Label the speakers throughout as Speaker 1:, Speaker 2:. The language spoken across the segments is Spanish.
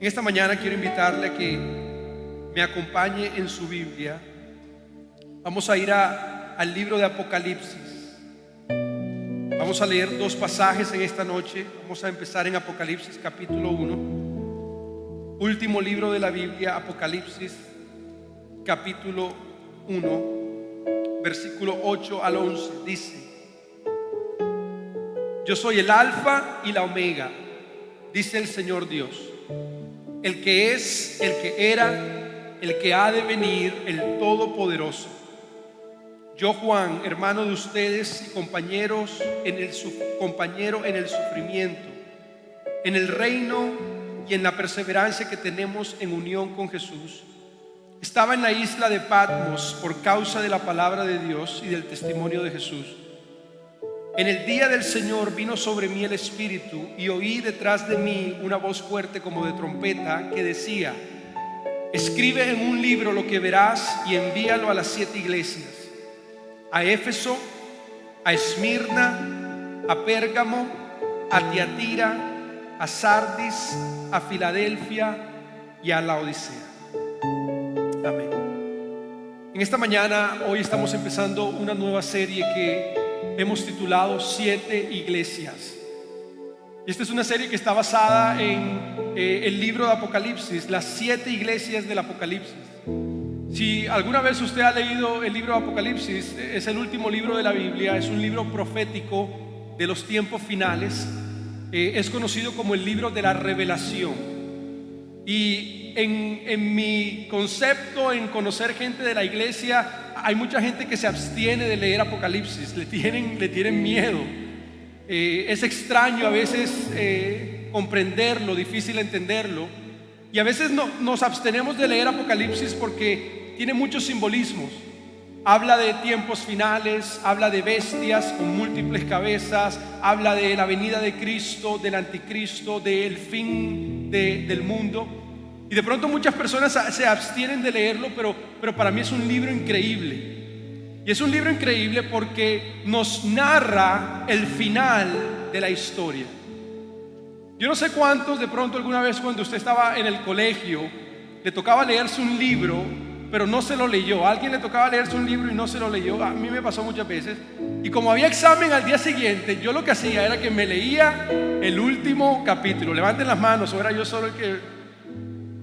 Speaker 1: En esta mañana quiero invitarle a que me acompañe en su Biblia. Vamos a ir al libro de Apocalipsis. Vamos a leer dos pasajes en esta noche. Vamos a empezar en Apocalipsis capítulo 1. Último libro de la Biblia, Apocalipsis capítulo 1, versículo 8 al 11. Dice: Yo soy el Alfa y la Omega, dice el Señor Dios, el que es, el que era, el que ha de venir, el Todopoderoso. Yo, Juan, hermano de ustedes y compañero en el sufrimiento, en el reino y en la perseverancia que tenemos en unión con Jesús, estaba en la isla de Patmos por causa de la palabra de Dios y del testimonio de Jesús. En el día del Señor vino sobre mí el Espíritu, y oí detrás de mí una voz fuerte como de trompeta que decía: escribe en un libro lo que verás y envíalo a las 7 iglesias: a Éfeso, a Esmirna, a Pérgamo, a Tiatira, a Sardis, a Filadelfia y a Laodicea. Amén. En esta mañana, hoy estamos empezando una nueva serie que hemos titulado 7 iglesias. Esta es una serie que está basada en el libro de Apocalipsis, las 7 iglesias del Apocalipsis. Si alguna vez usted ha leído el libro de Apocalipsis, es el último libro de la Biblia, es un libro profético de los tiempos finales. Es conocido como el libro de la revelación. Y en mi concepto, en conocer gente de la iglesia, hay mucha gente que se abstiene de leer Apocalipsis, le tienen miedo. Es extraño a veces comprenderlo, difícil entenderlo. Y a veces nos abstenemos de leer Apocalipsis porque tiene muchos simbolismos. Habla de tiempos finales, habla de bestias con múltiples cabezas, habla de la venida de Cristo, del anticristo, del fin del mundo. Y de pronto muchas personas se abstienen de leerlo, pero para mí es un libro increíble. Y es un libro increíble porque nos narra el final de la historia. Yo no sé cuántos de pronto alguna vez cuando usted estaba en el colegio le tocaba leerse un libro, pero no se lo leyó. A alguien le tocaba leerse un libro y no se lo leyó. A mí me pasó muchas veces. Y como había examen al día siguiente, yo lo que hacía era que me leía el último capítulo. Levanten las manos, o era yo solo el que...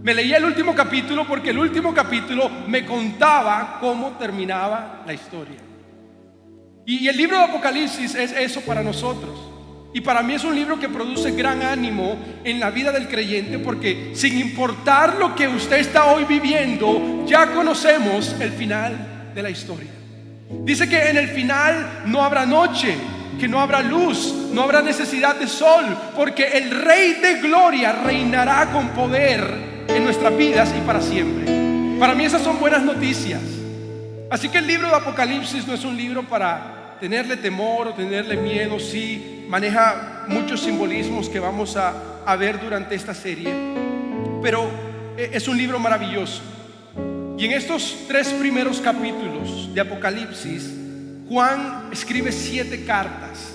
Speaker 1: Me leía el último capítulo porque el último capítulo me contaba cómo terminaba la historia. Y el libro de Apocalipsis es eso para nosotros. Y para mí es un libro que produce gran ánimo en la vida del creyente, porque sin importar lo que usted está hoy viviendo, ya conocemos el final de la historia. Dice que en el final no habrá noche, que no habrá luz, no habrá necesidad de sol, porque el Rey de Gloria reinará con poder en nuestras vidas y para siempre. Para mí esas son buenas noticias. Así que el libro de Apocalipsis no es un libro para tenerle temor o tenerle miedo. Sí, maneja muchos simbolismos que vamos a ver durante esta serie, pero es un libro maravilloso. Y en estos 3 primeros capítulos de Apocalipsis, Juan escribe 7 cartas.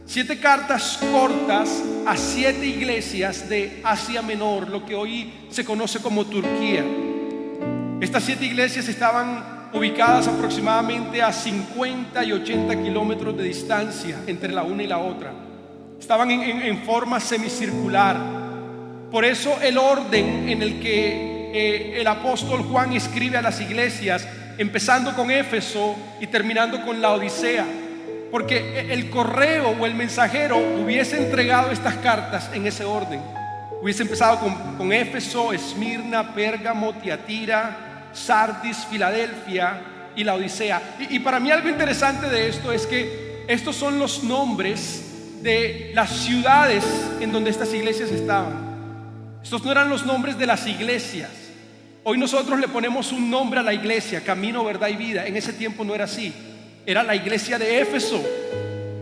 Speaker 1: 7 cartas cortas a 7 iglesias de Asia Menor, lo que hoy se conoce como Turquía. Estas 7 iglesias estaban ubicadas aproximadamente a 50 y 80 kilómetros de distancia entre la una y la otra. Estaban en forma semicircular. Por eso el orden en el que el apóstol Juan escribe a las iglesias, empezando con Éfeso y terminando con Laodicea, porque el correo o el mensajero hubiese entregado estas cartas en ese orden. Hubiese empezado con Éfeso, Esmirna, Pérgamo, Tiatira, Sardis, Filadelfia y Laodicea. Y para mí algo interesante de esto es que estos son los nombres de las ciudades en donde estas iglesias estaban. Estos no eran los nombres de las iglesias. Hoy nosotros le ponemos un nombre a la iglesia: Camino, Verdad y Vida. En ese tiempo no era así. Era la iglesia de Éfeso,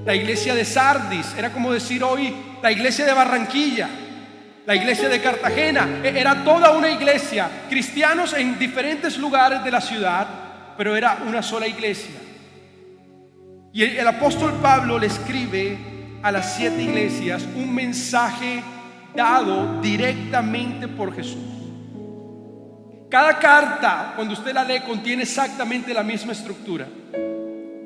Speaker 1: la iglesia de Sardis. Era como decir hoy la iglesia de Barranquilla, la iglesia de Cartagena. Era toda una iglesia, cristianos en diferentes lugares de la ciudad, pero era una sola iglesia. Y el apóstol Pablo le escribe a las 7 iglesias un mensaje dado directamente por Jesús. Cada carta, cuando usted la lee, contiene exactamente la misma estructura.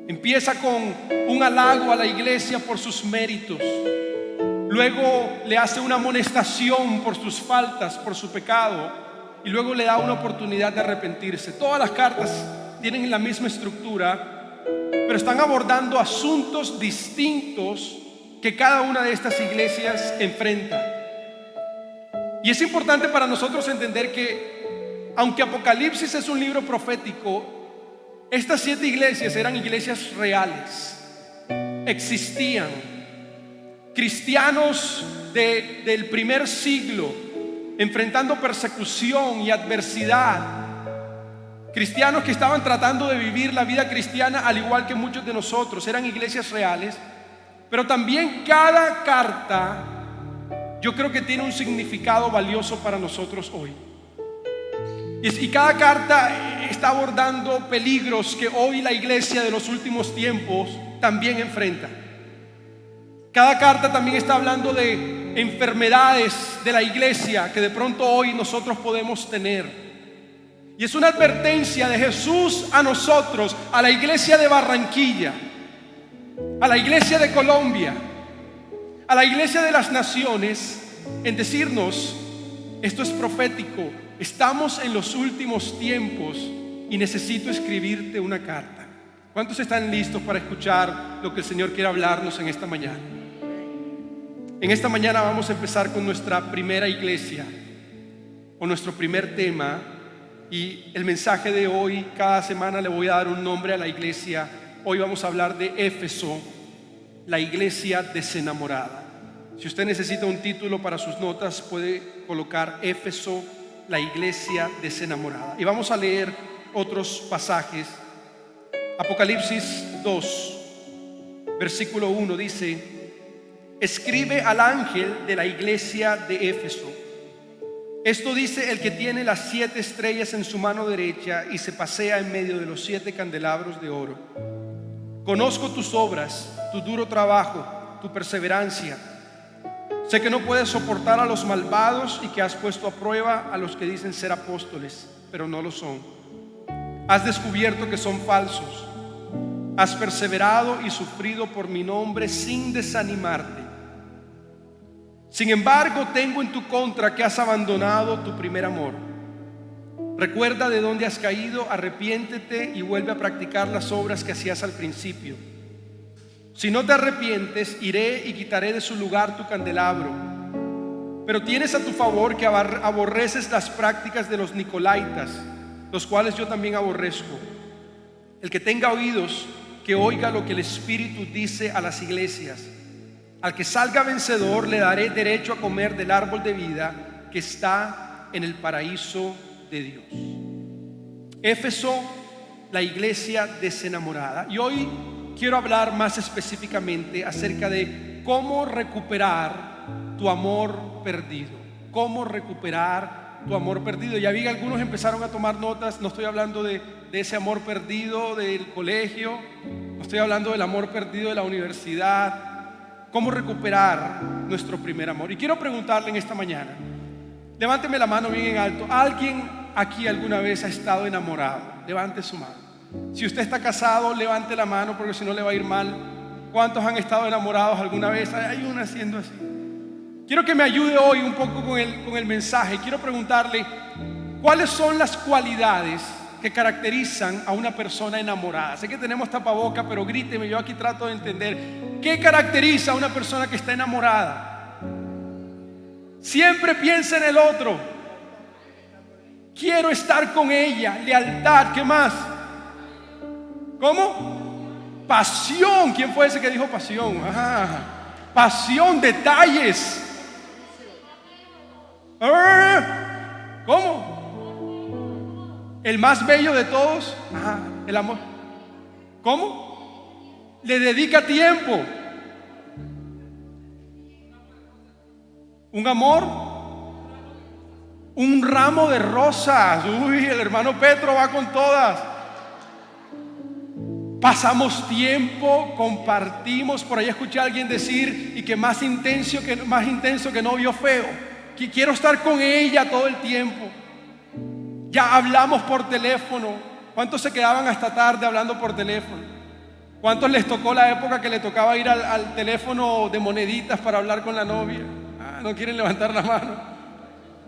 Speaker 1: Empieza con un halago a la iglesia por sus méritos. Luego le hace una amonestación por sus faltas, por su pecado. Y luego le da una oportunidad de arrepentirse. Todas las cartas tienen la misma estructura, pero están abordando asuntos distintos que cada una de estas iglesias enfrenta. Y es importante para nosotros entender que, aunque Apocalipsis es un libro profético, estas 7 iglesias eran iglesias reales. Existían cristianos del primer siglo enfrentando persecución y adversidad. Cristianos que estaban tratando de vivir la vida cristiana al igual que muchos de nosotros. Eran iglesias reales. Pero también cada carta, yo creo que tiene un significado valioso para nosotros hoy. Y cada carta está abordando peligros que hoy la iglesia de los últimos tiempos también enfrenta. Cada carta también está hablando de enfermedades de la iglesia que de pronto hoy nosotros podemos tener. Y es una advertencia de Jesús a nosotros, a la iglesia de Barranquilla, a la iglesia de Colombia, a la iglesia de las naciones, en decirnos: esto es profético, estamos en los últimos tiempos y necesito escribirte una carta. ¿Cuántos están listos para escuchar lo que el Señor quiere hablarnos en esta mañana? En esta mañana vamos a empezar con nuestra primera iglesia, o nuestro primer tema. Y el mensaje de hoy, cada semana le voy a dar un nombre a la iglesia. Hoy vamos a hablar de Éfeso, la iglesia desenamorada. Si usted necesita un título para sus notas, puede colocar Éfeso, la iglesia desenamorada. Y vamos a leer otros pasajes. Apocalipsis 2, versículo 1 dice: escribe al ángel de la iglesia de Éfeso. Esto dice el que tiene las 7 estrellas en su mano derecha y se pasea en medio de los 7 candelabros de oro. Conozco tus obras, tu duro trabajo, tu perseverancia. Sé que no puedes soportar a los malvados y que has puesto a prueba a los que dicen ser apóstoles, pero no lo son. Has descubierto que son falsos. Has perseverado y sufrido por mi nombre sin desanimarte. Sin embargo, tengo en tu contra que has abandonado tu primer amor. Recuerda de dónde has caído, arrepiéntete y vuelve a practicar las obras que hacías al principio. Si no te arrepientes, iré y quitaré de su lugar tu candelabro. Pero tienes a tu favor que aborreces las prácticas de los nicolaítas, los cuales yo también aborrezco. El que tenga oídos, que oiga lo que el Espíritu dice a las iglesias. Al que salga vencedor le daré derecho a comer del árbol de vida que está en el paraíso de Dios. Éfeso, la iglesia desenamorada. Y hoy quiero hablar más específicamente acerca de cómo recuperar tu amor perdido. Cómo recuperar tu amor perdido. Ya vi que algunos empezaron a tomar notas. No estoy hablando de ese amor perdido del colegio. No estoy hablando del amor perdido de la universidad. Cómo recuperar nuestro primer amor. Y quiero preguntarle en esta mañana, levánteme la mano bien en alto. ¿Alguien aquí alguna vez ha estado enamorado? Levante su mano. Si usted está casado, levante la mano, porque si no le va a ir mal. ¿Cuántos han estado enamorados alguna vez? Hay una haciendo así. Quiero que me ayude hoy un poco con el mensaje. Quiero preguntarle, ¿cuáles son las cualidades que caracterizan a una persona enamorada? Sé que tenemos tapaboca, pero gríteme, yo aquí trato de entender. ¿Qué caracteriza a una persona que está enamorada? Siempre piensa en el otro. Quiero estar con ella. Lealtad, ¿qué más? ¿Cómo? Pasión. ¿Quién fue ese que dijo pasión? Pasión, detalles. ¿Cómo? El más bello de todos. El amor. ¿Cómo? Le dedica tiempo. Un amor. Un ramo de rosas. Uy, el hermano Petro va con todas. Pasamos tiempo, compartimos. Por ahí escuché a alguien decir, y que más intenso que novio feo. quiero estar con ella todo el tiempo. Ya hablamos por teléfono. ¿Cuántos se quedaban hasta tarde hablando por teléfono? ¿Cuántos les tocó la época que le tocaba ir al teléfono de moneditas para hablar con la novia? No quieren levantar la mano.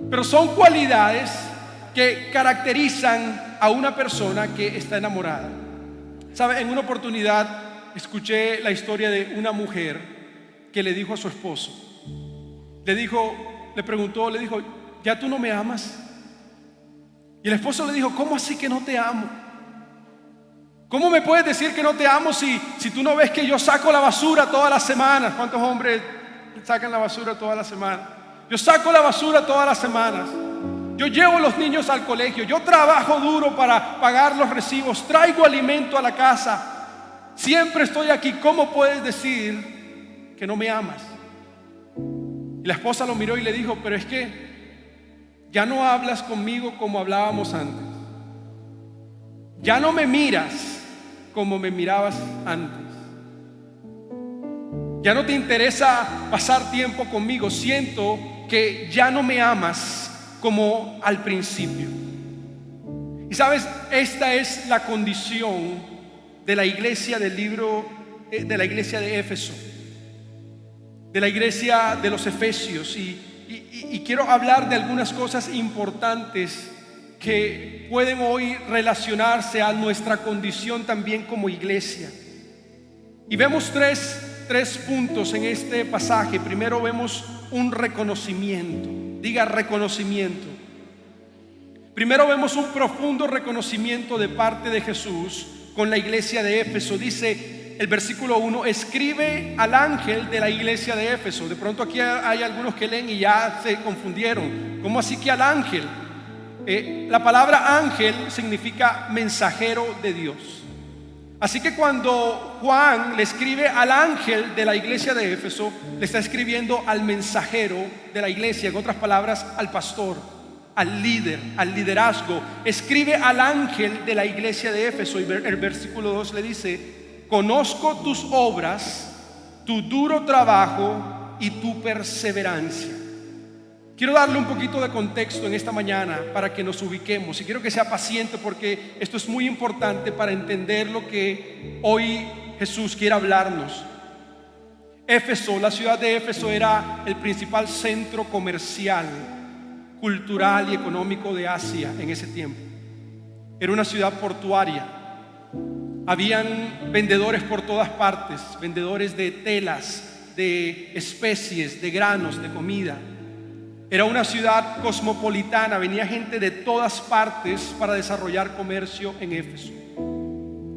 Speaker 1: Pero son cualidades que caracterizan a una persona que está enamorada. ¿Sabe? En una oportunidad escuché la historia de una mujer que le dijo a su esposo, le preguntó, ¿ya tú no me amas? Y el esposo le dijo, ¿cómo así que no te amo? ¿Cómo me puedes decir que no te amo si tú no ves que yo saco la basura todas las semanas? ¿Cuántos hombres sacan la basura todas las semanas? Yo saco la basura todas las semanas. Yo llevo a los niños al colegio. Yo trabajo duro para pagar los recibos. Traigo alimento a la casa. Siempre estoy aquí. ¿Cómo puedes decir que no me amas? Y la esposa lo miró y le dijo, pero es que ya no hablas conmigo como hablábamos antes. Ya no me miras como me mirabas antes. Ya no te interesa pasar tiempo conmigo. Siento que ya no me amas como al principio. Y sabes, esta es la condición de la iglesia del libro, de la iglesia de Éfeso, de la iglesia de los Efesios. Y quiero hablar de algunas cosas importantes que pueden hoy relacionarse a nuestra condición también como iglesia. Y vemos tres puntos en este pasaje. Primero vemos un reconocimiento. Diga reconocimiento. Primero vemos un profundo reconocimiento de parte de Jesús con la iglesia de Éfeso. Dice el versículo 1, escribe al ángel de la iglesia de Éfeso. De pronto aquí hay algunos que leen y ya se confundieron. ¿Cómo así que al ángel? La palabra ángel significa mensajero de Dios. Así que cuando Juan le escribe al ángel de la iglesia de Éfeso, le está escribiendo al mensajero de la iglesia, en otras palabras, al pastor, al líder, al liderazgo. Escribe al ángel de la iglesia de Éfeso, y el versículo 2 le dice, conozco tus obras, tu duro trabajo y tu perseverancia. Quiero darle un poquito de contexto en esta mañana para que nos ubiquemos, y quiero que sea paciente porque esto es muy importante para entender lo que hoy Jesús quiere hablarnos. Éfeso, la ciudad de Éfeso era el principal centro comercial, cultural y económico de Asia en ese tiempo. Era una ciudad portuaria. Habían vendedores por todas partes, vendedores de telas, de especies, de granos, de comida. Era una ciudad cosmopolitana, venía gente de todas partes para desarrollar comercio en Éfeso.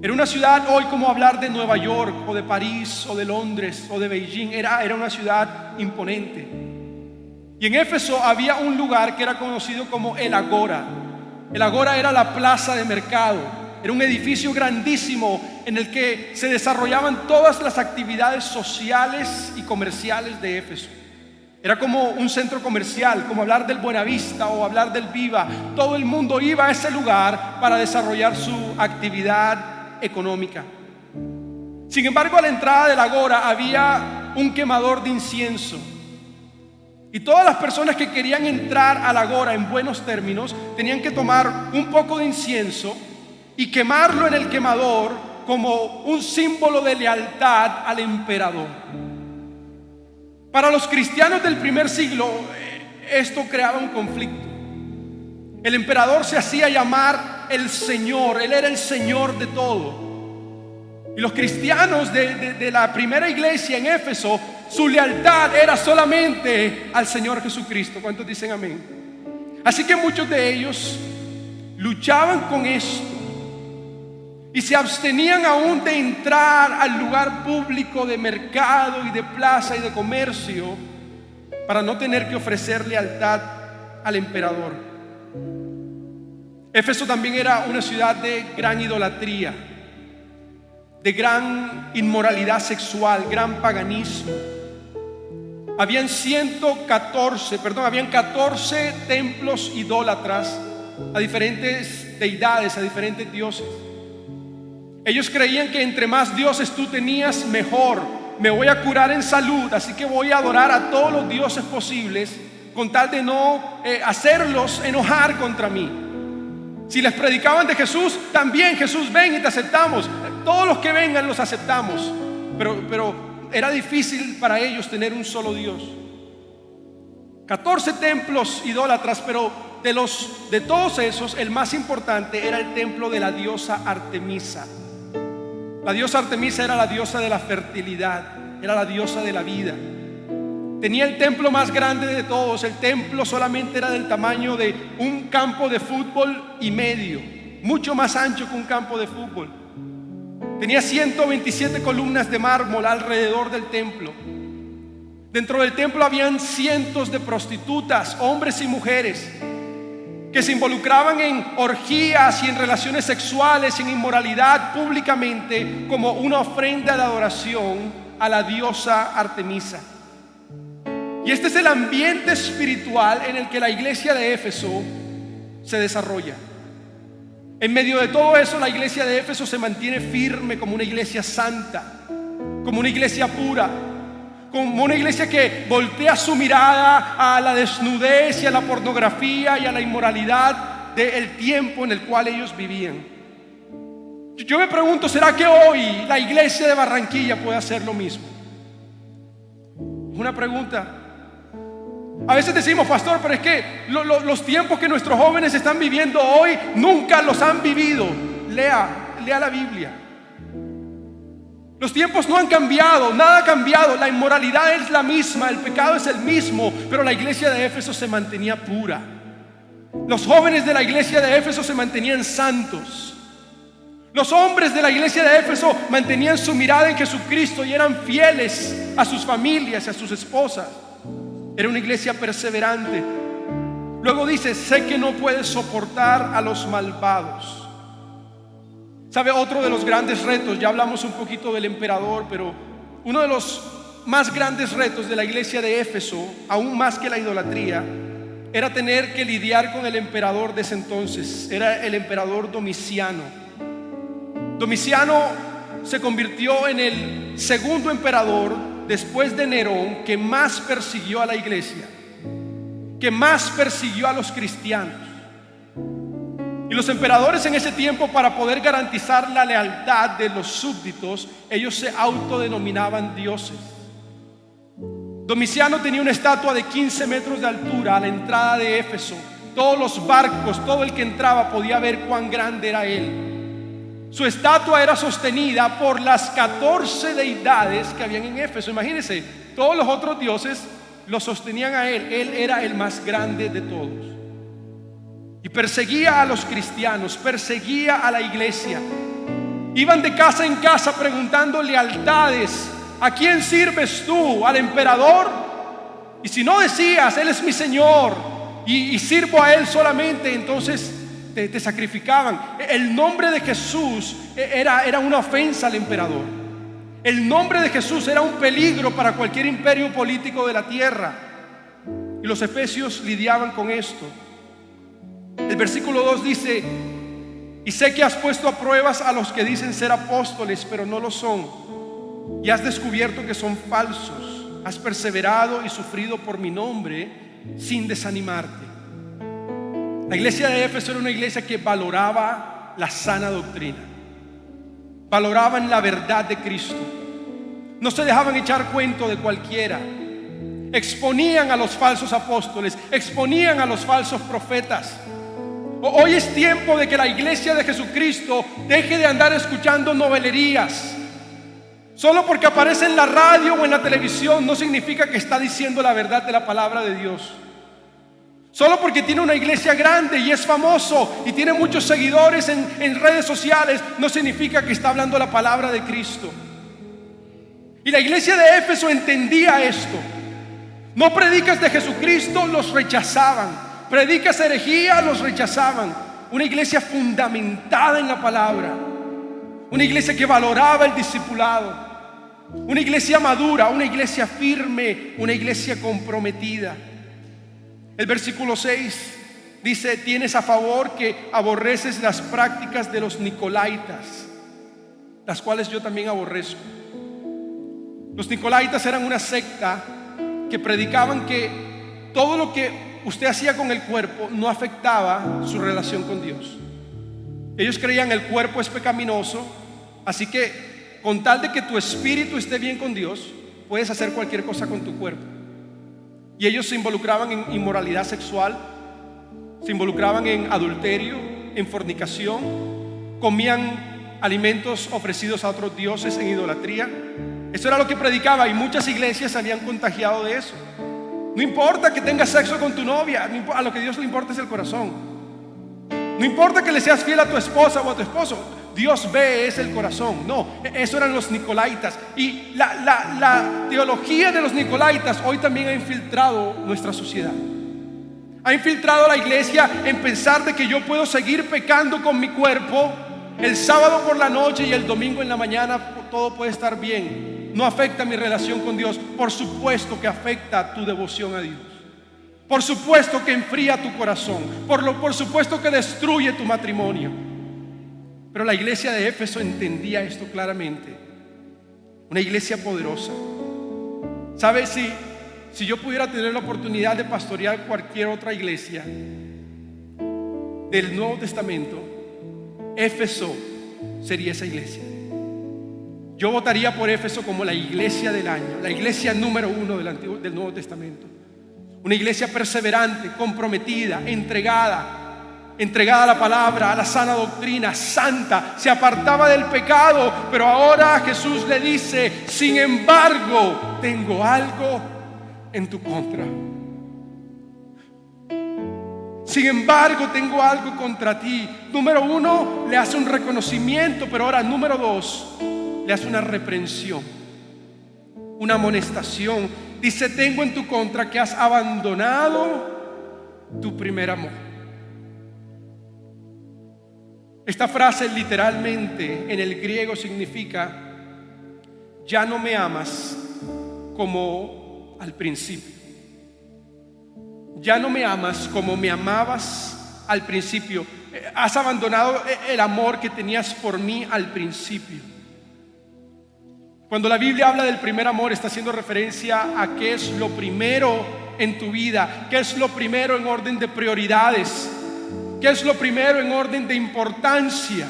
Speaker 1: Era una ciudad hoy como hablar de Nueva York o de París o de Londres o de Beijing. Era una ciudad imponente. Y en Éfeso había un lugar que era conocido como el Agora. El Agora era la plaza de mercado. Era un edificio grandísimo en el que se desarrollaban todas las actividades sociales y comerciales de Éfeso. Era como un centro comercial, como hablar del Buenavista o hablar del Viva. Todo el mundo iba a ese lugar para desarrollar su actividad económica. Sin embargo, a la entrada del Agora había un quemador de incienso. Y todas las personas que querían entrar al Agora en buenos términos tenían que tomar un poco de incienso y quemarlo en el quemador como un símbolo de lealtad al emperador. Para los cristianos del primer siglo, esto creaba un conflicto. El emperador se hacía llamar el Señor, él era el Señor de todo. Y los cristianos de la primera iglesia en Éfeso, su lealtad era solamente al Señor Jesucristo. ¿Cuántos dicen amén? Así que muchos de ellos luchaban con esto y se abstenían aún de entrar al lugar público de mercado y de plaza y de comercio para no tener que ofrecer lealtad al emperador. Éfeso también era una ciudad de gran idolatría, de gran inmoralidad sexual, gran paganismo. Habían 14 templos idólatras a diferentes deidades, a diferentes dioses. Ellos creían que entre más dioses tú tenías, mejor. Me voy a curar en salud, así que voy a adorar a todos los dioses posibles con tal de no hacerlos enojar contra mí. Si les predicaban de Jesús, también Jesús, ven y te aceptamos. Todos los que vengan los aceptamos. Pero era difícil para ellos tener un solo Dios. 14 templos idólatras, pero de todos esos, el más importante era el templo de la diosa Artemisa. La diosa Artemisa era la diosa de la fertilidad, era la diosa de la vida. Tenía el templo más grande de todos. El templo solamente era del tamaño de un campo de fútbol y medio, mucho más ancho que un campo de fútbol. Tenía 127 columnas de mármol alrededor del templo. Dentro del templo habían cientos de prostitutas, hombres y mujeres, que se involucraban en orgías y en relaciones sexuales, en inmoralidad públicamente, como una ofrenda de adoración a la diosa Artemisa. Y este es el ambiente espiritual en el que la iglesia de Éfeso se desarrolla. En medio de todo eso, la iglesia de Éfeso se mantiene firme como una iglesia santa, como una iglesia pura, como una iglesia que voltea su mirada a la desnudez y a la pornografía y a la inmoralidad del tiempo en el cual ellos vivían. Yo me pregunto, ¿será que hoy la iglesia de Barranquilla puede hacer lo mismo? Una pregunta. A veces decimos, pastor, pero es que los tiempos que nuestros jóvenes están viviendo hoy nunca los han vivido. Lea la Biblia. Los tiempos no han cambiado, nada ha cambiado. La inmoralidad es la misma, el pecado es el mismo, pero la iglesia de Éfeso se mantenía pura. Los jóvenes de la iglesia de Éfeso se mantenían santos. Los hombres de la iglesia de Éfeso mantenían su mirada en Jesucristo y eran fieles a sus familias y a sus esposas. Era una iglesia perseverante. Luego dice, sé que no puedes soportar a los malvados. ¿Sabe? Otro de los grandes retos, ya hablamos un poquito del emperador, pero uno de los más grandes retos de la iglesia de Éfeso, aún más que la idolatría, era tener que lidiar con el emperador de ese entonces. Era el emperador Domiciano. Domiciano se convirtió en el segundo emperador después de Nerón que más persiguió a la iglesia, que más persiguió a los cristianos. Y los emperadores en ese tiempo, para poder garantizar la lealtad de los súbditos, ellos se autodenominaban dioses. Domiciano tenía una estatua de 15 metros de altura a la entrada de Éfeso. Todos los barcos, todo el que entraba podía ver cuán grande era él. Su estatua era sostenida por las 14 deidades que habían en Éfeso. Imagínense, todos los otros dioses lo sostenían a él. Él era el más grande de todos. Y perseguía a los cristianos, perseguía a la iglesia. Iban de casa en casa preguntando lealtades. ¿A quién sirves tú? ¿Al emperador? Y si no decías, él es mi Señor y sirvo a él solamente, entonces te sacrificaban. El nombre de Jesús era una ofensa al emperador. El nombre de Jesús era un peligro para cualquier imperio político de la tierra. Y los efesios lidiaban con esto. El versículo 2 dice: y sé que has puesto a pruebas a los que dicen ser apóstoles, pero no lo son, y has descubierto que son falsos. Has perseverado y sufrido por mi nombre sin desanimarte. La iglesia de Éfeso era una iglesia que valoraba la sana doctrina, valoraban la verdad de Cristo, no se dejaban echar cuento de cualquiera, exponían a los falsos apóstoles, exponían a los falsos profetas. Hoy es tiempo de que la iglesia de Jesucristo deje de andar escuchando novelerías. Solo porque aparece en la radio o en la televisión no significa que está diciendo la verdad de la palabra de Dios. Solo porque tiene una iglesia grande y es famoso y tiene muchos seguidores en redes sociales no significa que está hablando la palabra de Cristo. Y la iglesia de Éfeso entendía esto. No predicas de Jesucristo, los rechazaban. Predicas herejía, los rechazaban. Una iglesia fundamentada en la palabra, una iglesia que valoraba el discipulado, una iglesia madura, una iglesia firme, una iglesia comprometida. El versículo 6 dice: tienes a favor que aborreces las prácticas de los nicolaitas, las cuales yo también aborrezco. Los nicolaitas eran una secta que predicaban que todo lo que usted hacía con el cuerpo no afectaba su relación con Dios. Ellos creían el cuerpo es pecaminoso, así que con tal de que tu espíritu esté bien con Dios, puedes hacer cualquier cosa con tu cuerpo. Y ellos se involucraban en inmoralidad sexual, se involucraban en adulterio, en fornicación, comían alimentos ofrecidos a otros dioses en idolatría. Eso era lo que predicaba, y muchas iglesias se habían contagiado de eso. No importa que tengas sexo con tu novia, a lo que Dios le importa es el corazón. No importa que le seas fiel a tu esposa o a tu esposo, Dios ve es el corazón. No, eso eran los nicolaitas. Y la teología de los nicolaitas hoy también ha infiltrado nuestra sociedad. Ha infiltrado a la iglesia en pensar de que yo puedo seguir pecando con mi cuerpo el sábado por la noche y el domingo en la mañana todo puede estar bien. No afecta mi relación con Dios. Por supuesto que afecta tu devoción a Dios. Por supuesto que enfría tu corazón. Por supuesto que destruye tu matrimonio. Pero la iglesia de Éfeso entendía esto claramente. Una iglesia poderosa. ¿Sabes? Si yo pudiera tener la oportunidad de pastorear cualquier otra iglesia del Nuevo Testamento, Éfeso sería esa iglesia. Yo votaría por Éfeso como la iglesia del año, la iglesia número 1 del Nuevo Testamento. Una iglesia perseverante, comprometida, entregada a la palabra, a la sana doctrina, santa. Se apartaba del pecado, pero ahora Jesús le dice: sin embargo, tengo algo en tu contra. Sin embargo, tengo algo contra ti. Número 1, le hace un reconocimiento, pero ahora número 2, le hace una reprensión, una amonestación. Dice: tengo en tu contra que has abandonado tu primer amor. Esta frase literalmente en el griego significa: ya no me amas como al principio. Ya no me amas como me amabas al principio. Has abandonado el amor que tenías por mí al principio. Cuando la Biblia habla del primer amor, está haciendo referencia a qué es lo primero en tu vida, qué es lo primero en orden de prioridades, qué es lo primero en orden de importancia.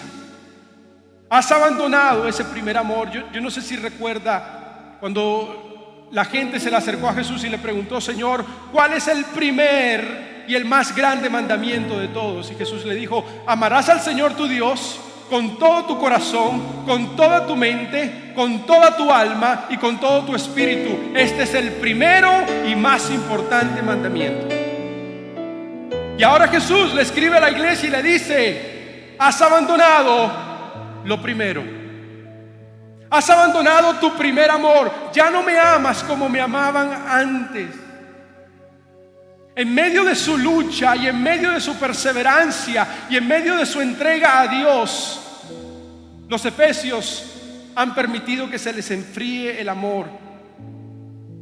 Speaker 1: Has abandonado ese primer amor. Yo no sé si recuerda cuando la gente se le acercó a Jesús y le preguntó: Señor, ¿cuál es el primer y el más grande mandamiento de todos? Y Jesús le dijo: amarás al Señor tu Dios con todo tu corazón, con toda tu mente, con toda tu alma y con todo tu espíritu. Este es el primero y más importante mandamiento. Y ahora Jesús le escribe a la iglesia y le dice: has abandonado lo primero. Has abandonado tu primer amor. Ya no me amas como me amaban antes. En medio de su lucha y en medio de su perseverancia y en medio de su entrega a Dios, los efesios han permitido que se les enfríe el amor.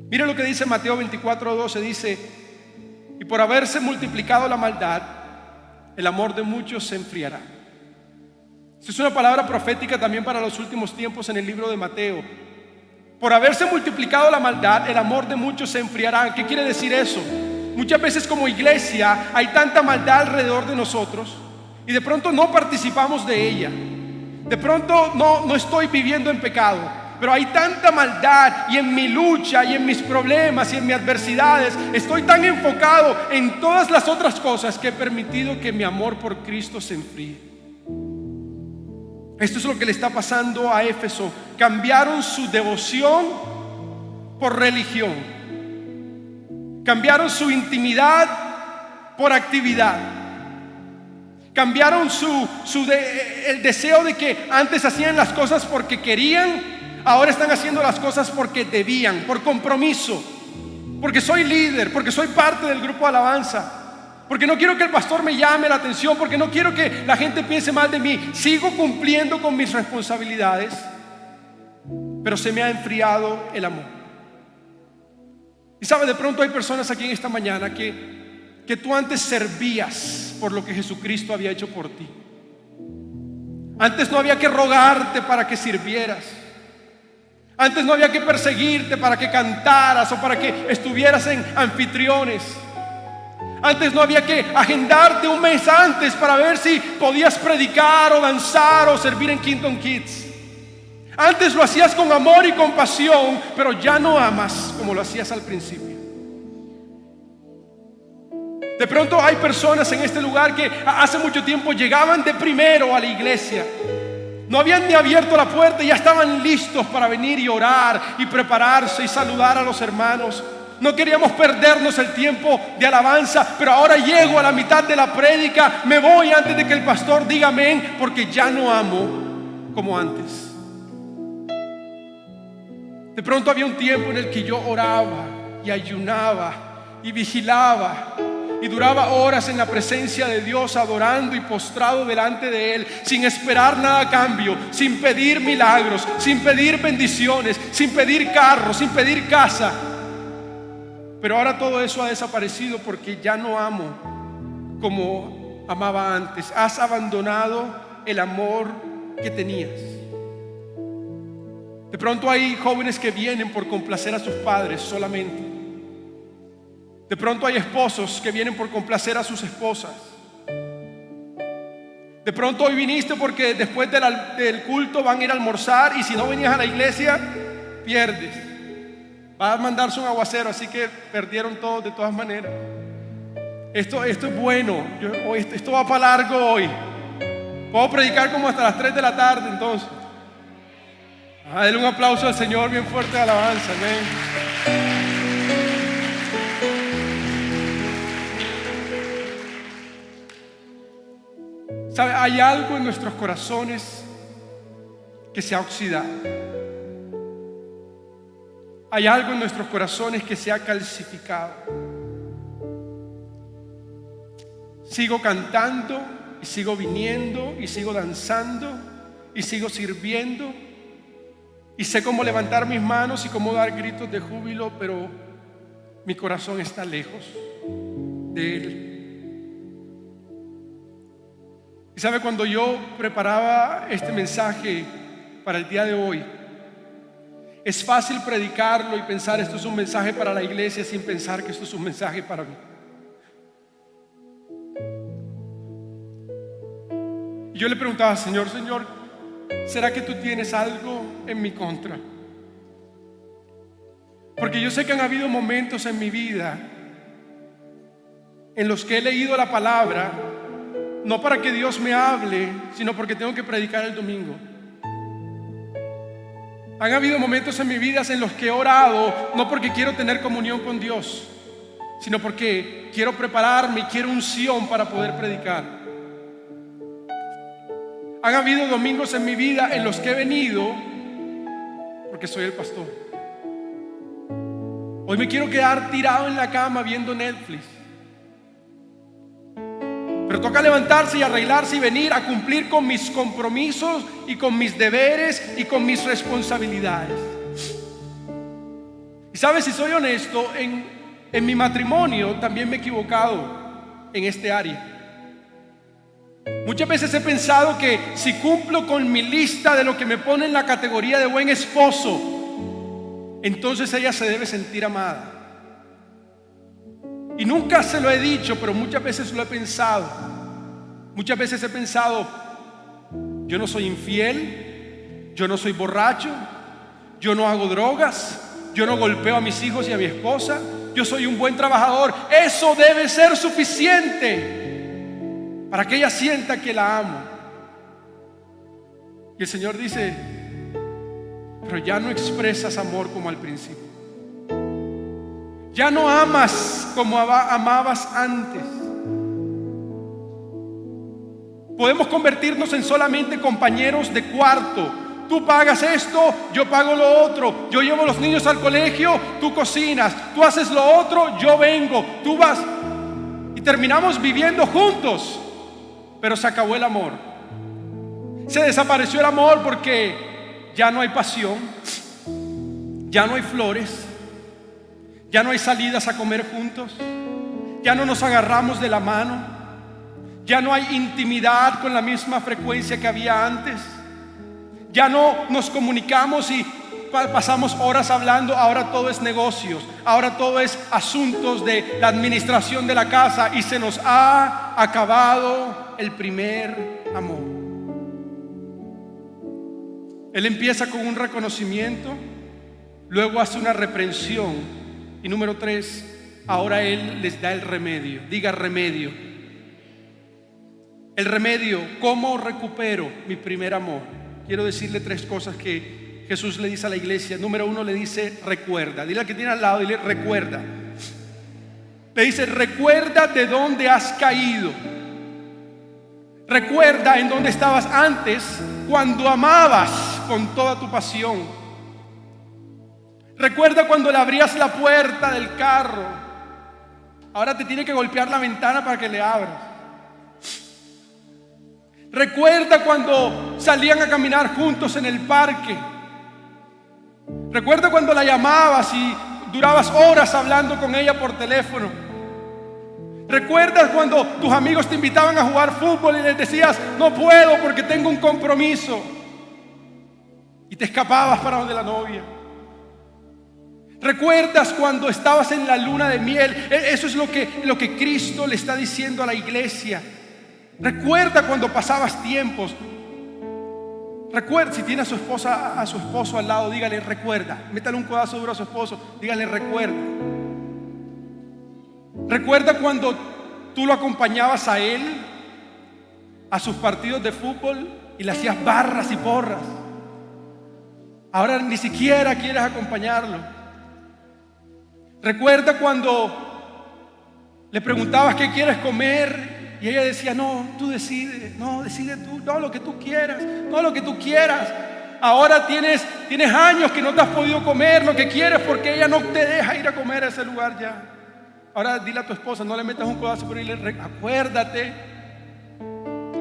Speaker 1: Mire lo que dice Mateo 24:12. Dice: y por haberse multiplicado la maldad, el amor de muchos se enfriará. Esta es una palabra profética también para los últimos tiempos en el libro de Mateo. Por haberse multiplicado la maldad, el amor de muchos se enfriará. ¿Qué quiere decir eso? Muchas veces como iglesia hay tanta maldad alrededor de nosotros y de pronto no participamos de ella. De pronto no estoy viviendo en pecado, pero hay tanta maldad, y en mi lucha y en mis problemas y en mis adversidades estoy tan enfocado en todas las otras cosas que he permitido que mi amor por Cristo se enfríe. Esto es lo que le está pasando a Éfeso. Cambiaron su devoción por religión. Cambiaron su intimidad por actividad. Cambiaron el deseo de que antes hacían las cosas porque querían, ahora están haciendo las cosas porque debían, por compromiso, porque soy líder, porque soy parte del grupo de alabanza, porque no quiero que el pastor me llame la atención, porque no quiero que la gente piense mal de mí. Sigo cumpliendo con mis responsabilidades, pero se me ha enfriado el amor. Y sabe, de pronto hay personas aquí en esta mañana que tú antes servías por lo que Jesucristo había hecho por ti. Antes no había que rogarte para que sirvieras. Antes no había que perseguirte para que cantaras o para que estuvieras en anfitriones. Antes no había que agendarte un mes antes para ver si podías predicar o danzar o servir en Kingdom Kids. Antes lo hacías con amor y compasión, pero ya no amas como lo hacías al principio. De pronto hay personas en este lugar que hace mucho tiempo llegaban de primero a la iglesia. No habían ni abierto la puerta y ya estaban listos para venir y orar y prepararse y saludar a los hermanos. No queríamos perdernos el tiempo de alabanza, pero ahora llego a la mitad de la prédica, me voy antes de que el pastor diga amén, porque ya no amo como antes. De pronto había un tiempo en el que yo oraba y ayunaba y vigilaba y duraba horas en la presencia de Dios, adorando y postrado delante de Él, sin esperar nada a cambio, sin pedir milagros, sin pedir bendiciones, sin pedir carros, sin pedir casa. Pero ahora todo eso ha desaparecido porque ya no amo como amaba antes. Has abandonado el amor que tenías. De pronto hay jóvenes que vienen por complacer a sus padres solamente. De pronto hay esposos que vienen por complacer a sus esposas. De pronto hoy viniste porque después del culto van a ir a almorzar, y si no venías a la iglesia, pierdes. Va a mandarse un aguacero, así que perdieron todos de todas maneras. Esto es bueno. Esto va para largo hoy. Puedo predicar como hasta las 3 de la tarde entonces. Denle un aplauso al Señor bien fuerte de alabanza. Amén. ¿Sabe? Hay algo en nuestros corazones que se ha oxidado. Hay algo en nuestros corazones que se ha calcificado. Sigo cantando y sigo viniendo y sigo danzando y sigo sirviendo y sé cómo levantar mis manos y cómo dar gritos de júbilo, pero mi corazón está lejos de Él. Y sabe, cuando yo preparaba este mensaje para el día de hoy, es fácil predicarlo y pensar esto es un mensaje para la iglesia sin pensar que esto es un mensaje para mí. Y yo le preguntaba, Señor, ¿será que tú tienes algo en mi contra? Porque yo sé que han habido momentos en mi vida en los que he leído la palabra, no para que Dios me hable, sino porque tengo que predicar el domingo. Han habido momentos en mi vida en los que he orado, no porque quiero tener comunión con Dios, sino porque quiero prepararme y quiero unción para poder predicar. Han habido domingos en mi vida en los que he venido porque soy el pastor. Hoy me quiero quedar tirado en la cama viendo Netflix, pero toca levantarse y arreglarse y venir a cumplir con mis compromisos y con mis deberes y con mis responsabilidades. Y sabes, si soy honesto, en mi matrimonio también me he equivocado en este área. Muchas veces he pensado que si cumplo con mi lista de lo que me pone en la categoría de buen esposo, entonces ella se debe sentir amada. Y nunca se lo he dicho, pero muchas veces lo he pensado. Muchas veces he pensado, yo no soy infiel, yo no soy borracho, yo no hago drogas, yo no golpeo a mis hijos y a mi esposa, yo soy un buen trabajador. Eso debe ser suficiente para que ella sienta que la amo. Y el Señor dice, pero ya no expresas amor como al principio. Ya no amas como amabas antes. Podemos convertirnos en solamente compañeros de cuarto. Tú pagas esto, yo pago lo otro. Yo llevo a los niños al colegio, tú cocinas. Tú haces lo otro, yo vengo. Tú vas. Y terminamos viviendo juntos. Pero se acabó el amor. Se desapareció el amor porque ya no hay pasión, ya no hay flores, ya no hay salidas a comer juntos, ya no nos agarramos de la mano, ya no hay intimidad con la misma frecuencia que había antes, ya no nos comunicamos y pasamos horas hablando, ahora todo es negocios, ahora todo es asuntos de la administración de la casa y se nos ha acabado el primer amor. Él empieza con un reconocimiento, luego hace una reprensión y número 3, ahora Él les da el remedio. Diga remedio. El remedio, ¿cómo recupero mi primer amor? Quiero decirle 3 cosas que Jesús le dice a la iglesia. Número 1, le dice recuerda. Dile al que tiene al lado, dile recuerda. Le dice recuerda de dónde has caído. Recuerda en dónde estabas antes, cuando amabas con toda tu pasión. Recuerda cuando le abrías la puerta del carro. Ahora te tiene que golpear la ventana para que le abras. Recuerda cuando salían a caminar juntos en el parque. Recuerda cuando la llamabas y durabas horas hablando con ella por teléfono. Recuerda cuando tus amigos te invitaban a jugar fútbol y les decías no puedo porque tengo un compromiso, y te escapabas para donde la novia. ¿Recuerdas cuando estabas en la luna de miel? Eso es lo que Cristo le está diciendo a la iglesia. Recuerda cuando pasabas tiempos. Recuerda, si tiene a su esposa, a su esposo al lado, dígale recuerda. Métale un codazo duro a su esposo, dígale recuerda. Recuerda cuando tú lo acompañabas a él a sus partidos de fútbol y le hacías barras y porras. Ahora ni siquiera quieres acompañarlo. Recuerda cuando le preguntabas qué quieres comer y ella decía no, tú decides, no, decide tú, no, lo que tú quieras, no, lo que tú quieras. Ahora tienes años que no te has podido comer lo que quieres porque ella no te deja ir a comer a ese lugar ya. Ahora dile a tu esposa, no le metas un codazo, pero dile acuérdate,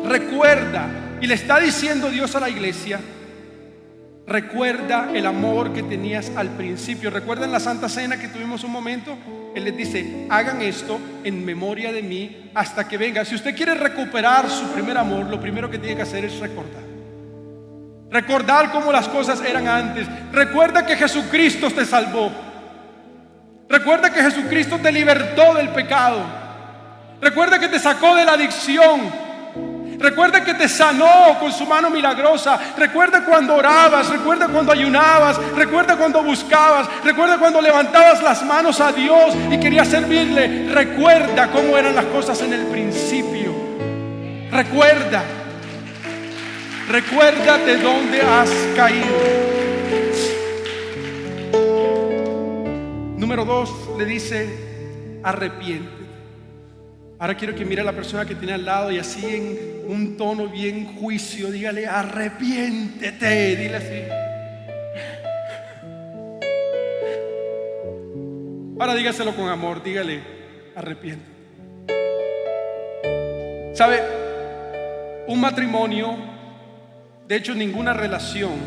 Speaker 1: recuerda. Y le está diciendo Dios a la iglesia, recuerda el amor que tenías al principio. Recuerda en la Santa Cena que tuvimos un momento, Él les dice, hagan esto en memoria de mí hasta que venga. Si usted quiere recuperar su primer amor, lo primero que tiene que hacer es recordar cómo las cosas eran antes. Recuerda que Jesucristo te salvó. Recuerda que Jesucristo te libertó del pecado. Recuerda que te sacó de la adicción. Recuerda que te sanó con su mano milagrosa. Recuerda cuando orabas, recuerda cuando ayunabas, recuerda cuando buscabas, recuerda cuando levantabas las manos a Dios y querías servirle. Recuerda cómo eran las cosas en el principio. Recuerda de dónde has caído. Número 2, le dice arrepiéntete. Ahora quiero que mire a la persona que tiene al lado y así en un tono bien juicio, dígale arrepiéntete, dile así. Ahora dígaselo con amor, dígale arrepiéntete. ¿Sabe? Un matrimonio, de hecho ninguna relación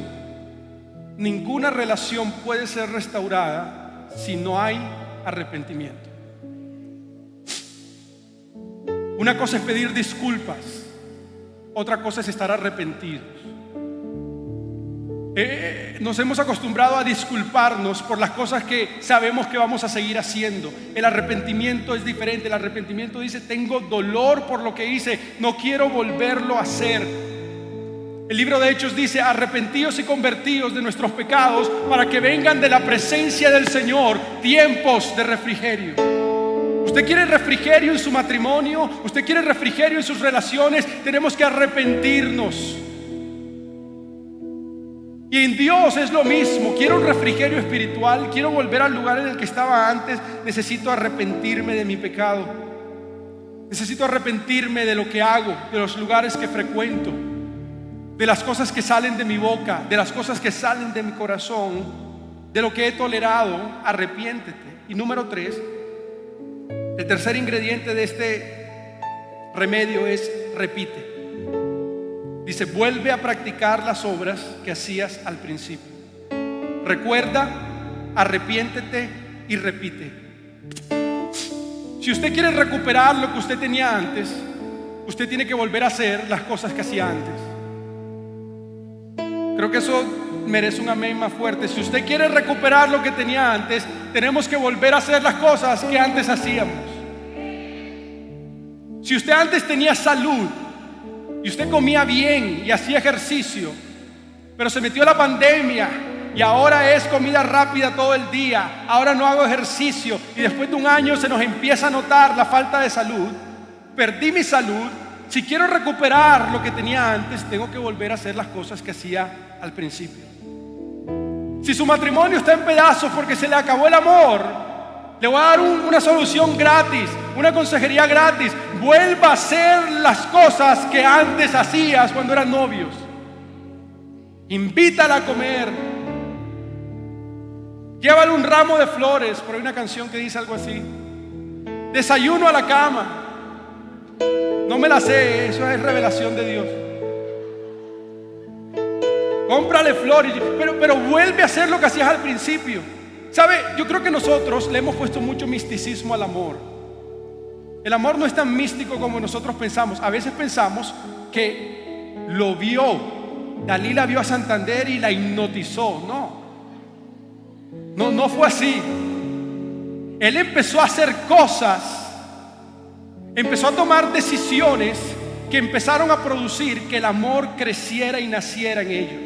Speaker 1: puede ser restaurada si no hay arrepentimiento. Una cosa es pedir disculpas, otra cosa es estar arrepentidos. Nos hemos acostumbrado a disculparnos por las cosas que sabemos que vamos a seguir haciendo. El arrepentimiento es diferente. El arrepentimiento dice, tengo dolor por lo que hice, no quiero volverlo a hacer. El libro de Hechos dice, arrepentíos y convertíos de nuestros pecados para que vengan de la presencia del Señor tiempos de refrigerio. Usted quiere refrigerio en su matrimonio, usted quiere refrigerio en sus relaciones, tenemos que arrepentirnos. Y en Dios es lo mismo. Quiero un refrigerio espiritual, quiero volver al lugar en el que estaba antes. Necesito arrepentirme de mi pecado. Necesito arrepentirme de lo que hago, de los lugares que frecuento, de las cosas que salen de mi boca, de las cosas que salen de mi corazón, de lo que he tolerado. Arrepiéntete. Y número 3, el tercer ingrediente de este remedio es repite. Dice, vuelve a practicar las obras que hacías al principio. Recuerda, arrepiéntete y repite. Si usted quiere recuperar lo que usted tenía antes, usted tiene que volver a hacer las cosas que hacía antes. Creo que eso merece un amén más fuerte. Si usted quiere recuperar lo que tenía antes, tenemos que volver a hacer las cosas que antes hacíamos. Si usted antes tenía salud y usted comía bien y hacía ejercicio, pero se metió la pandemia y ahora es comida rápida todo el día, ahora no hago ejercicio y después de un año se nos empieza a notar la falta de salud, perdí mi salud. Si quiero recuperar lo que tenía antes, tengo que volver a hacer las cosas que hacía al principio. Si su matrimonio está en pedazos porque se le acabó el amor, le voy a dar una solución gratis, una consejería gratis. Vuelva a hacer las cosas que antes hacías cuando eran novios. Invítala a comer. Llévale un ramo de flores. Por ahí una canción que dice algo así: desayuno a la cama. No me la sé, eso es revelación de Dios. Cómprale flores, pero vuelve a hacer lo que hacías al principio. ¿Sabe? Yo creo que nosotros le hemos puesto mucho misticismo al amor. El amor no es tan místico como nosotros pensamos. A veces pensamos que lo vio. Dalila vio a Santander y la hipnotizó. No fue así. Él empezó a hacer cosas, empezó a tomar decisiones que empezaron a producir que el amor creciera y naciera en ellos.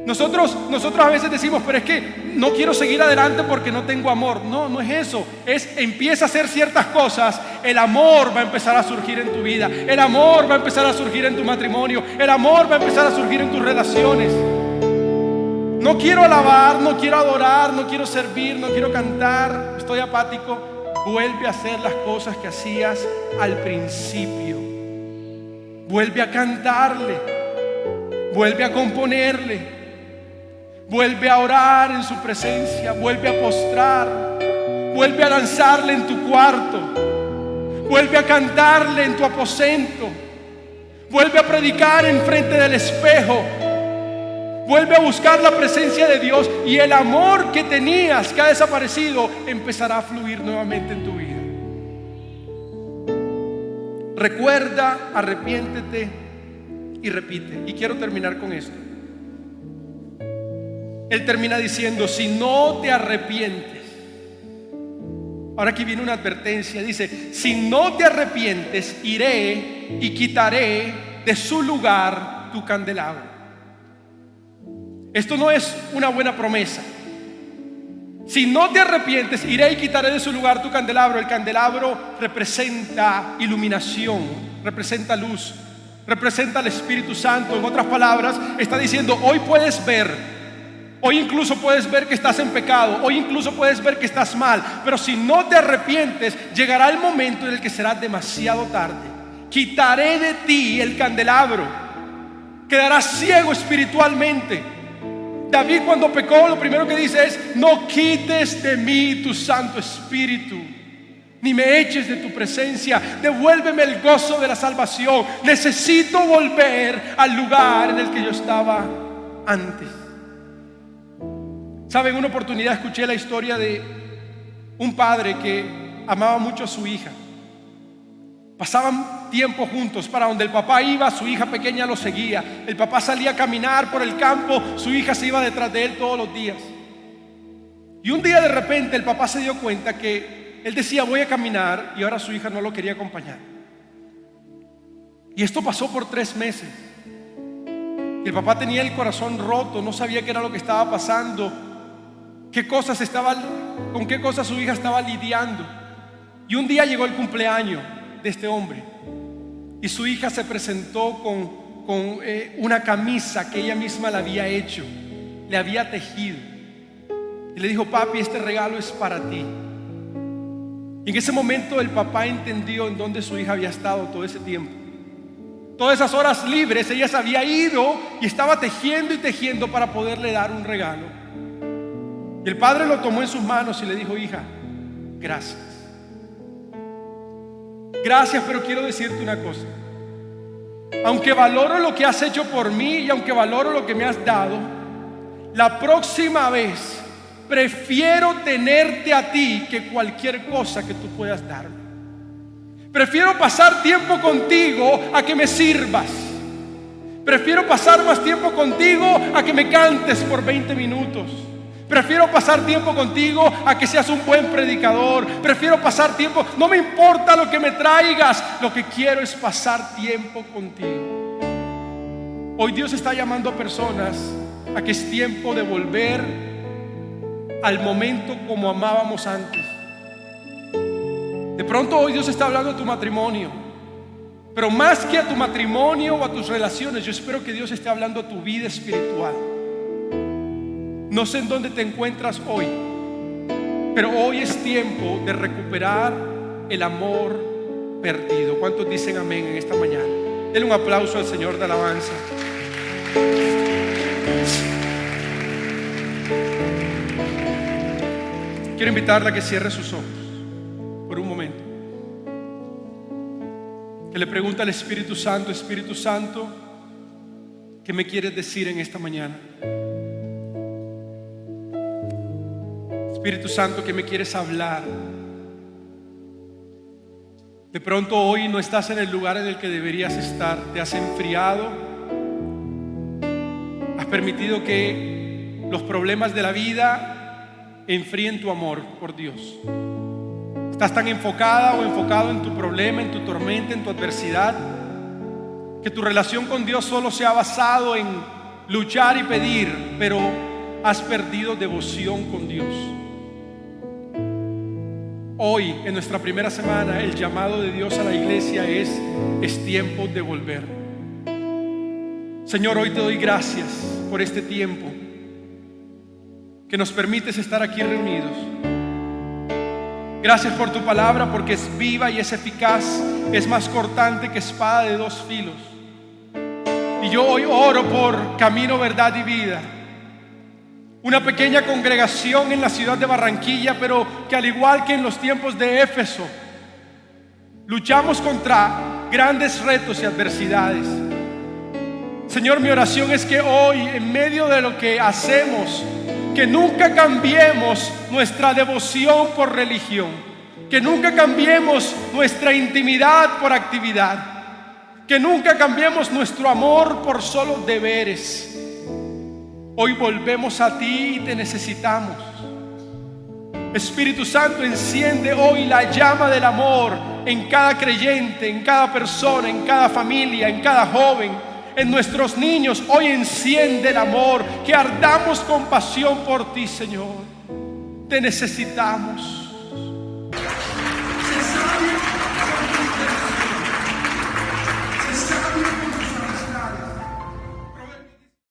Speaker 1: Nosotros a veces decimos, pero es que no quiero seguir adelante porque no tengo amor. No es eso. Empieza a hacer ciertas cosas, el amor va a empezar a surgir en tu vida, el amor va a empezar a surgir en tu matrimonio, el amor va a empezar a surgir en tus relaciones. No quiero alabar, no quiero adorar, no quiero servir, no quiero cantar, estoy apático. Vuelve a hacer las cosas que hacías al principio. Vuelve a cantarle, vuelve a componerle, vuelve a orar en su presencia, vuelve a postrar, vuelve a danzarle en tu cuarto, vuelve a cantarle en tu aposento, vuelve a predicar en frente del espejo, vuelve a buscar la presencia de Dios, y el amor que tenías, que ha desaparecido, empezará a fluir nuevamente en tu vida. Recuerda, arrepiéntete y repite. Y quiero terminar con esto. Él termina diciendo: si no te arrepientes. Ahora aquí viene una advertencia. Dice: si no te arrepientes, iré y quitaré de su lugar tu candelabro. Esto no es una buena promesa. Si no te arrepientes, iré y quitaré de su lugar tu candelabro. El candelabro representa iluminación, representa luz, representa al Espíritu Santo. En otras palabras, está diciendo: hoy puedes ver. Hoy incluso puedes ver que estás en pecado. Hoy incluso puedes ver que estás mal. Pero si no te arrepientes, llegará el momento en el que será demasiado tarde. Quitaré de ti el candelabro. Quedarás ciego espiritualmente. David, cuando pecó, lo primero que dice es: no quites de mí tu Santo Espíritu, ni me eches de tu presencia. Devuélveme el gozo de la salvación. Necesito volver al lugar en el que yo estaba antes. ¿Saben? Una oportunidad escuché la historia de un padre que amaba mucho a su hija. Pasaban tiempo juntos. Para donde el papá iba, su hija pequeña lo seguía. El papá salía a caminar por el campo, su hija se iba detrás de él todos los días. Y un día de repente el papá se dio cuenta que él decía: voy a caminar, y ahora su hija no lo quería acompañar. Y esto pasó por 3 meses. El papá tenía el corazón roto, no sabía qué era lo que estaba pasando, con qué cosas su hija estaba lidiando. Y un día llegó el cumpleaños de este hombre, y su hija se presentó con una camisa que ella misma le había hecho, le había tejido, y le dijo: papi, este regalo es para ti. Y en ese momento el papá entendió en dónde su hija había estado todo ese tiempo. Todas esas horas libres ella se había ido y estaba tejiendo y tejiendo para poderle dar un regalo. Y el padre lo tomó en sus manos y le dijo: hija, gracias. Gracias, pero quiero decirte una cosa. Aunque valoro lo que has hecho por mí y aunque valoro lo que me has dado, la próxima vez prefiero tenerte a ti que cualquier cosa que tú puedas darme. Prefiero pasar tiempo contigo a que me sirvas. Prefiero pasar más tiempo contigo a que me cantes por 20 minutos. Prefiero pasar tiempo contigo a que seas un buen predicador. Prefiero pasar tiempo, no me importa lo que me traigas, lo que quiero es pasar tiempo contigo. Hoy Dios está llamando a personas a que es tiempo de volver al momento como amábamos antes. De pronto hoy Dios está hablando a tu matrimonio. Pero más que a tu matrimonio o a tus relaciones, yo espero que Dios esté hablando a tu vida espiritual. No sé en dónde te encuentras hoy, pero hoy es tiempo de recuperar el amor perdido. ¿Cuántos dicen amén en esta mañana? Denle un aplauso al Señor de alabanza. Quiero invitarla a que cierre sus ojos por un momento. Que le pregunta al Espíritu Santo: Espíritu Santo, ¿qué me quieres decir en esta mañana? Espíritu Santo, ¿qué me quieres hablar? De pronto hoy no estás en el lugar en el que deberías estar. Te has enfriado. Has permitido que los problemas de la vida enfríen tu amor por Dios. Estás tan enfocada o enfocado en tu problema, en tu tormenta, en tu adversidad, que tu relación con Dios solo se ha basado en luchar y pedir, pero has perdido devoción con Dios. Hoy, en nuestra primera semana, el llamado de Dios a la iglesia es tiempo de volver. Señor, hoy te doy gracias por este tiempo que nos permites estar aquí reunidos. Gracias por tu palabra, porque es viva y es eficaz, es más cortante que espada de dos filos. Y yo hoy oro por Camino, Verdad y Vida, una pequeña congregación en la ciudad de Barranquilla, pero que al igual que en los tiempos de Éfeso, luchamos contra grandes retos y adversidades. Señor, mi oración es que hoy, en medio de lo que hacemos, que nunca cambiemos nuestra devoción por religión, que nunca cambiemos nuestra intimidad por actividad, que nunca cambiemos nuestro amor por solo deberes. Hoy volvemos a ti y te necesitamos. Espíritu Santo, enciende hoy la llama del amor en cada creyente, en cada persona, en cada familia, en cada joven, en nuestros niños. Hoy enciende el amor, que ardamos con pasión por ti, Señor. Te necesitamos.